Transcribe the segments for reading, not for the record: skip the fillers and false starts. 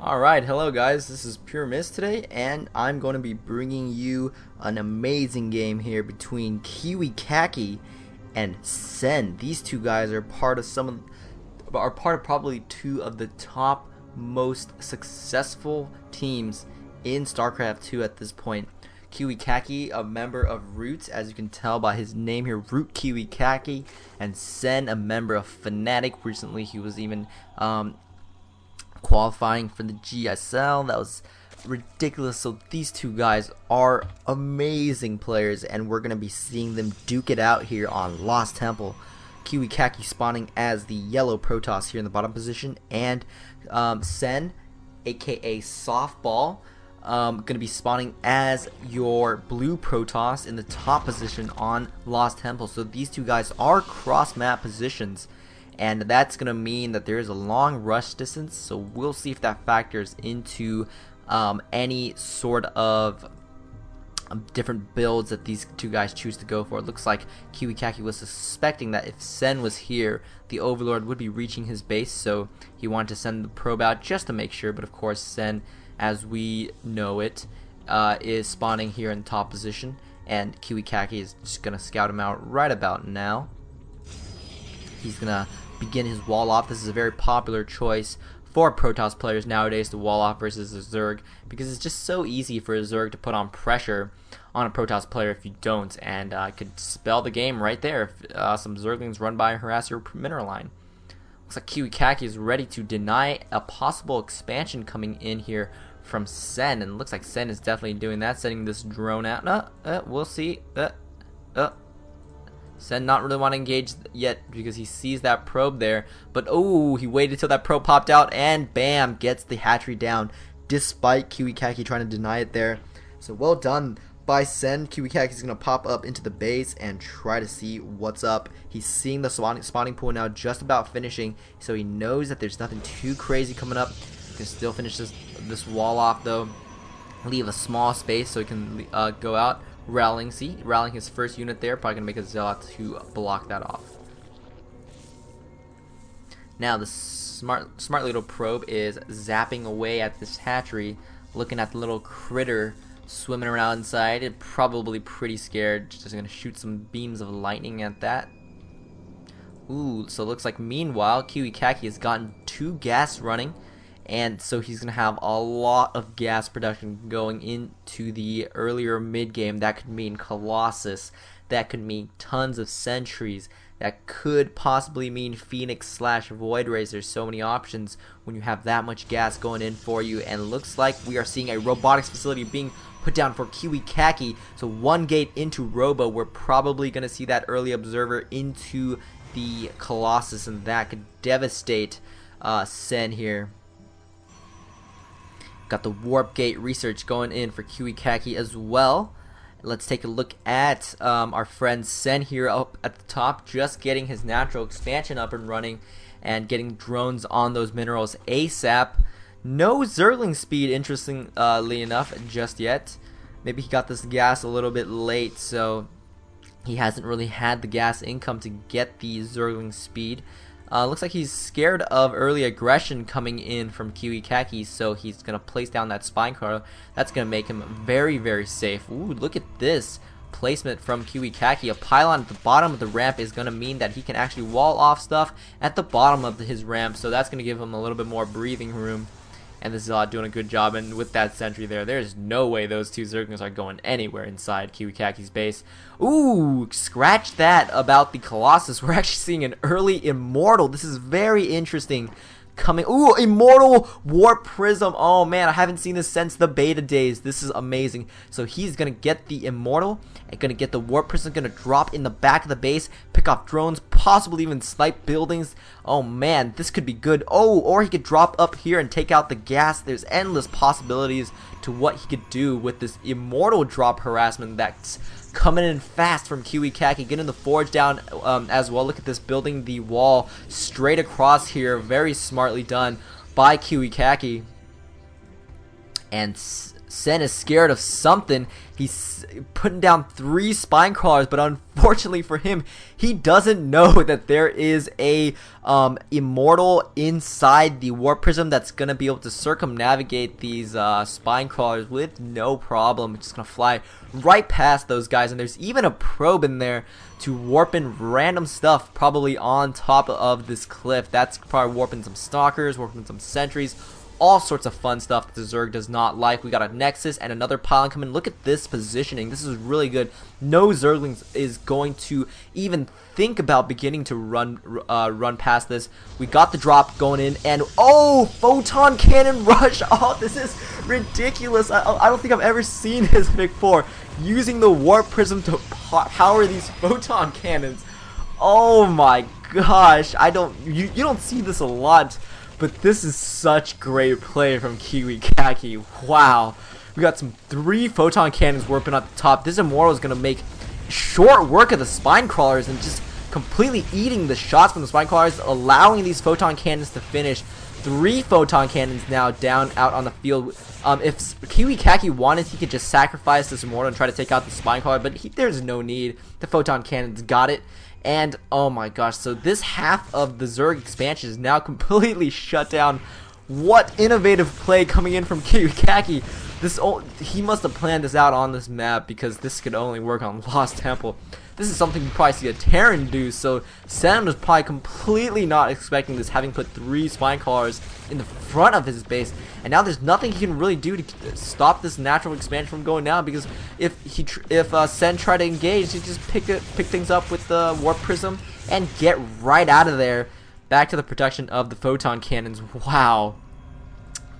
Alright, hello guys, this is Pure Mist today, and I'm going to be bringing you an amazing game here between KiwiKaKi and Sen. These two guys are part of probably two of the top most successful teams in StarCraft 2 at this point. KiwiKaKi, a member of Roots, as you can tell by his name here, ROOTKiwiKaKi, and Sen, a member of Fnatic. Recently he was even qualifying for the GSL. That was ridiculous. So these two guys are amazing players, and we're gonna be seeing them duke it out here on Lost Temple. KiwiKaKi spawning as the yellow Protoss here in the bottom position, and Sen, aka Softball, gonna be spawning as your blue Protoss in the top position on Lost Temple. So these two guys are cross map positions, and that's going to mean that there is a long rush distance, so we'll see if that factors into any sort of different builds that these two guys choose to go for. It looks like KiwiKaKi was suspecting that if Sen was here, the Overlord would be reaching his base, so he wanted to send the probe out just to make sure. But of course Sen, as we know it, is spawning here in top position, and KiwiKaKi is just going to scout him out right about now. He's going to begin his wall off. This is a very popular choice for Protoss players nowadays to wall off versus a Zerg, because it's just so easy for a Zerg to put on pressure on a Protoss player if you don't, and could spell the game right there if some Zerglings run by and harass your mineral line. Looks like KiwiKaKi is ready to deny a possible expansion coming in here from Sen, and looks like Sen is definitely doing that, sending this drone out. We'll see. Sen not really want to engage yet because he sees that probe there, but oh, he waited till that probe popped out, and bam, gets the hatchery down despite KiwiKaKi trying to deny it there. So well done by Sen. KiwiKaKi is going to pop up into the base and try to see what's up. He's seeing the spawning pool now just about finishing, so he knows that there's nothing too crazy coming up. He can still finish this wall off though, leave a small space so he can go out. Rallying his first unit there, probably gonna make a Zealot to block that off. Now the smart little probe is zapping away at this hatchery, looking at the little critter swimming around inside. It probably pretty scared. Just gonna shoot some beams of lightning at that. Ooh, so it looks like meanwhile KiwiKaKi has gotten 2 gas running, and so he's going to have a lot of gas production going into the earlier mid game. That could mean Colossus, that could mean tons of sentries, that could possibly mean Phoenix / Void Rays. There's so many options when you have that much gas going in for you, and looks like we are seeing a robotics facility being put down for KiwiKaKi. So 1 gate into Robo, we're probably going to see that early observer into the Colossus, and that could devastate Sen here. Got the warp gate research going in for KiwiKaKi as well. Let's take a look at our friend Sen here up at the top, just getting his natural expansion up and running and getting drones on those minerals ASAP. No Zergling speed, interestingly enough, just yet. Maybe he got this gas a little bit late, so he hasn't really had the gas income to get the Zergling speed. Looks like he's scared of early aggression coming in from KiwiKaKi, so he's going to place down that spine car. That's going to make him very, very safe. Ooh, look at this placement from KiwiKaKi. A pylon at the bottom of the ramp is going to mean that he can actually wall off stuff at the bottom of his ramp, so that's going to give him a little bit more breathing room. And the Zealot doing a good job, and with that sentry there's no way those 2 Zerglings are going anywhere inside KiwiKaKi's base. Ooh, scratch that about the Colossus. We're actually seeing an early Immortal. This is very interesting. Coming, ooh, Immortal Warp Prism. Oh man, I haven't seen this since the beta days. This is amazing. So he's gonna get the Immortal and gonna get the Warp Prism, gonna drop in the back of the base, pick off drones, possibly even snipe buildings. Oh man, this could be good. Oh, or he could drop up here and take out the gas. There's endless possibilities to what he could do with this Immortal drop harassment that's coming in fast from KiwiKaKi, getting the forge down as well. Look at this, building the wall straight across here. Very smartly done by KiwiKaKi. And Sen is scared of something. He's putting down 3 spine crawlers, but unfortunately for him, he doesn't know that there is a immortal inside the warp prism that's gonna be able to circumnavigate these spine crawlers with no problem. It's just gonna fly right past those guys, and there's even a probe in there to warp in random stuff, probably on top of this cliff. That's probably warping some stalkers, warping some sentries, all sorts of fun stuff that the Zerg does not like. We got a Nexus and another pylon coming. Look at this positioning. This is really good. No Zerglings is going to even think about beginning to run past this. We got the drop going in, and oh, photon cannon rush. Oh, this is ridiculous. I don't think I've ever seen this before. Using the warp prism to power these photon cannons. Oh my gosh. You don't see this a lot. But this is such great play from KiwiKaKi. Wow. We got some 3 photon cannons warping at the top. This Immortal is going to make short work of the spine crawlers and just completely eating the shots from the spine crawlers, allowing these photon cannons to finish. 3 photon cannons now down out on the field. If KiwiKaKi wanted, he could just sacrifice this Immortal and try to take out the spine crawler, but there's no need. The photon cannons got it. And oh my gosh, so this half of the Zerg expansion is now completely shut down. What innovative play coming in from KiwiKaKi. He must have planned this out on this map, because this could only work on Lost Temple. This is something you probably see a Terran do, so Sam was probably completely not expecting this, having put 3 spine crawlers in the front of his base, and now there's nothing he can really do to stop this natural expansion from going down, because if Sen tried to engage, he just pick things up with the warp prism and get right out of there, back to the protection of the photon cannons. Wow.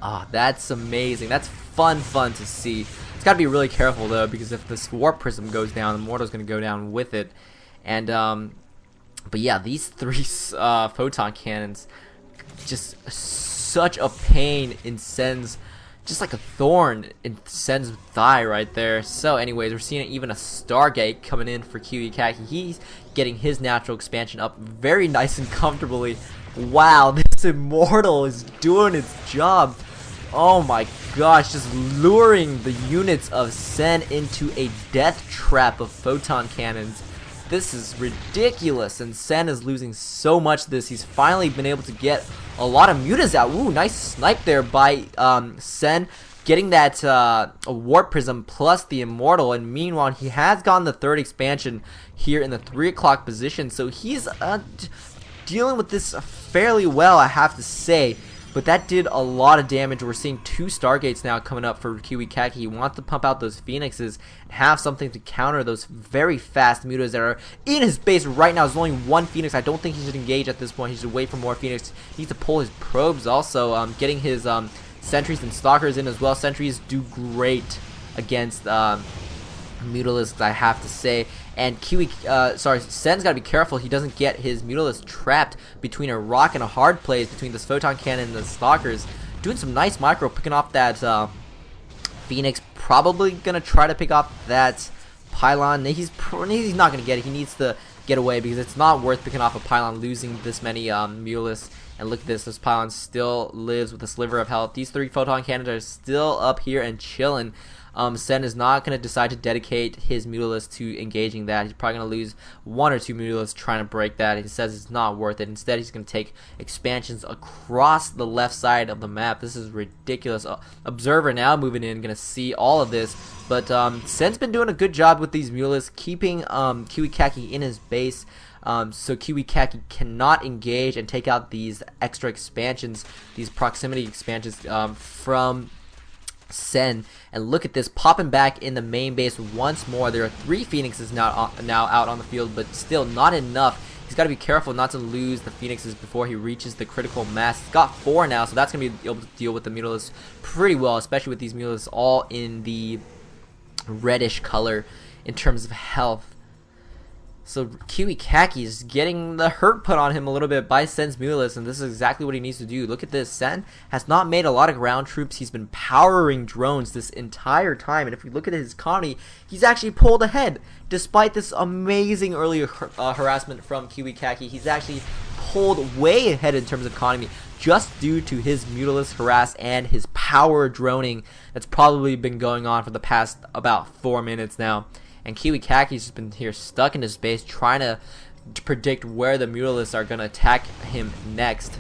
Ah, that's amazing. That's fun to see. It's got to be really careful though, because if this warp prism goes down, the Mortal's going to go down with it. And but yeah, these 3 photon cannons, just such a pain in Sen's, just like a thorn in Sen's thigh right there. So anyways, we're seeing even a Stargate coming in for KiwiKaKi. He's getting his natural expansion up very nice and comfortably. Wow, this Immortal is doing its job. Oh my gosh, just luring the units of Sen into a death trap of photon cannons. This is ridiculous, and Sen is losing so much this. He's finally been able to get a lot of mutas out. Ooh, nice snipe there by Sen, getting that warp prism plus the Immortal, and meanwhile he has gotten the 3rd expansion here in the 3 o'clock position, so he's dealing with this fairly well, I have to say. But that did a lot of damage. We're seeing 2 Stargates now coming up for KiwiKaKi. He wants to pump out those Phoenixes and have something to counter those very fast mutas that are in his base right now. There's only 1 Phoenix. I don't think he should engage at this point. He should wait for more Phoenix. He needs to pull his probes also. Getting his sentries and stalkers in as well. Sentries do great against Mutalisks, I have to say. And Sen's gotta be careful he doesn't get his Mutalisk trapped between a rock and a hard place, between this photon cannon and the stalkers. Doing some nice micro, picking off that Phoenix. Probably gonna try to pick off that pylon. He's not gonna get it. He needs to get away, because it's not worth picking off a pylon, losing this many Mutalisks. And look at this pylon still lives with a sliver of health. These 3 photon cannons are still up here and chilling. Sen is not going to decide to dedicate his Mutalisk to engaging that. He's probably going to lose 1 or 2 Mutalisks trying to break that. He says it's not worth it. Instead, he's going to take expansions across the left side of the map. This is ridiculous. Observer now moving in, going to see all of this. But Sen's been doing a good job with these Mutalisks, keeping KiwiKaKi in his base. So KiwiKaKi cannot engage and take out these extra expansions, these proximity expansions from Sen. And look at this, popping back in the main base once more. There are 3 Phoenixes now out on the field, but still not enough. He's got to be careful not to lose the Phoenixes before he reaches the critical mass. He's got 4 now, so that's going to be able to deal with the Mutalisks pretty well, especially with these Mutalisks all in the reddish color in terms of health. So KiwiKaKi is getting the hurt put on him a little bit by Sen's Mutalisk, and this is exactly what he needs to do. Look at this. Sen has not made a lot of ground troops. He's been powering drones this entire time, and if we look at his economy, he's actually pulled ahead. Despite this amazing early harassment from KiwiKaKi, he's actually pulled way ahead in terms of economy, just due to his Mutalisk harass and his power tower droning that's probably been going on for the past about 4 minutes now. And KiwiKaKi's just been here stuck in his base trying to predict where the Mutalisks are going to attack him next.